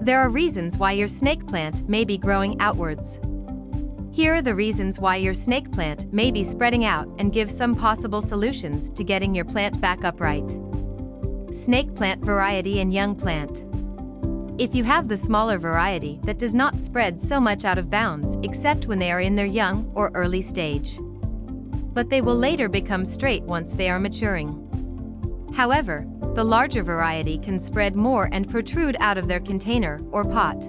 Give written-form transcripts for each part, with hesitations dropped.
There are reasons why your snake plant may be growing outwards. Here are the reasons why your snake plant may be spreading out and give some possible solutions to getting your plant back upright. Snake plant variety and young plant. If you have the smaller variety that does not spread so much out of bounds except when they are in their young or early stage, but they will later become straight once they are maturing. However, the larger variety can spread more and protrude out of their container or pot.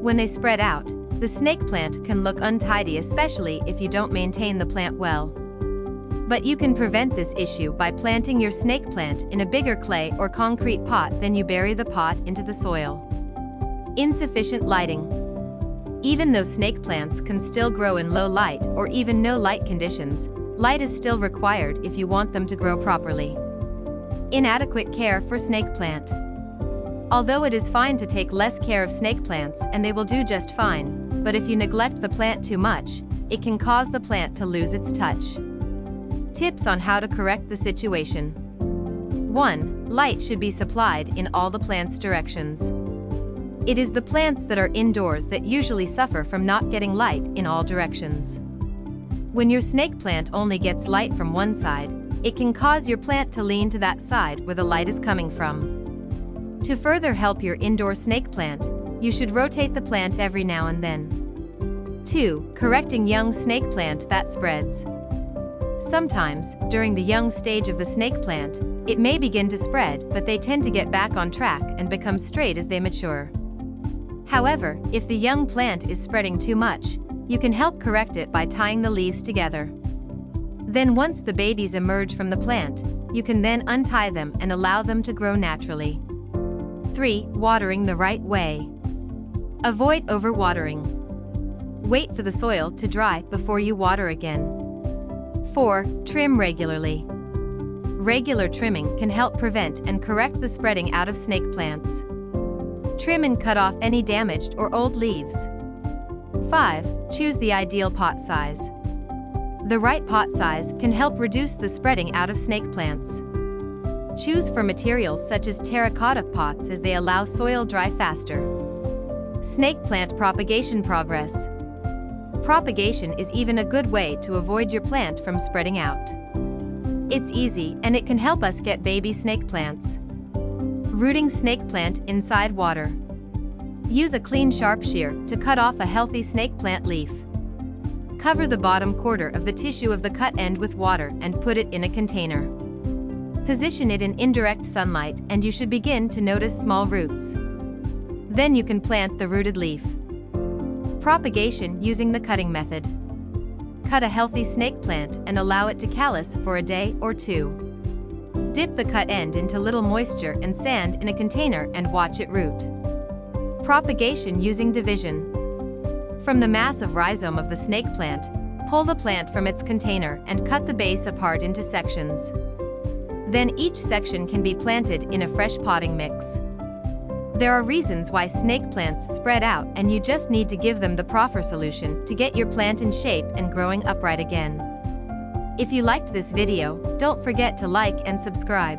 When they spread out, the snake plant can look untidy, especially if you don't maintain the plant well. But you can prevent this issue by planting your snake plant in a bigger clay or concrete pot. Then you bury the pot into the soil. Insufficient lighting. Even though snake plants can still grow in low light or even no light conditions, light is still required if you want them to grow properly. Inadequate care for snake plant. Although it is fine to take less care of snake plants and they will do just fine, but if you neglect the plant too much, it can cause the plant to lose its touch. Tips on how to correct the situation. 1. Light should be supplied in all the plant's directions. It is the plants that are indoors that usually suffer from not getting light in all directions. When your snake plant only gets light from one side, it can cause your plant to lean to that side where the light is coming from. To further help your indoor snake plant, you should rotate the plant every now and then. 2. Correcting young snake plant that spreads. Sometimes, during the young stage of the snake plant, it may begin to spread, but they tend to get back on track and become straight as they mature. However, if the young plant is spreading too much, you can help correct it by tying the leaves together. Then once the babies emerge from the plant, you can then untie them and allow them to grow naturally. 3. Watering the right way. Avoid overwatering. Wait for the soil to dry before you water again. 4. Trim regularly. Regular trimming can help prevent and correct the spreading out of snake plants. Trim and cut off any damaged or old leaves. 5. Choose the ideal pot size. The right pot size can help reduce the spreading out of snake plants. Choose for materials such as terracotta pots as they allow soil dry faster. Snake plant propagation progress. Propagation is even a good way to avoid your plant from spreading out. It's easy and it can help us get baby snake plants. Rooting snake plant inside water. Use a clean sharp shear to cut off a healthy snake plant leaf. Cover the bottom quarter of the tissue of the cut end with water and put it in a container. Position it in indirect sunlight and you should begin to notice small roots. Then you can plant the rooted leaf. Propagation using the cutting method. Cut a healthy snake plant and allow it to callus for a day or two. Dip the cut end into little moisture and sand in a container and watch it root. Propagation using division. From the mass of rhizome of the snake plant, pull the plant from its container and cut the base apart into sections. Then each section can be planted in a fresh potting mix. There are reasons why snake plants spread out and you just need to give them the proper solution to get your plant in shape and growing upright again. If you liked this video, don't forget to like and subscribe.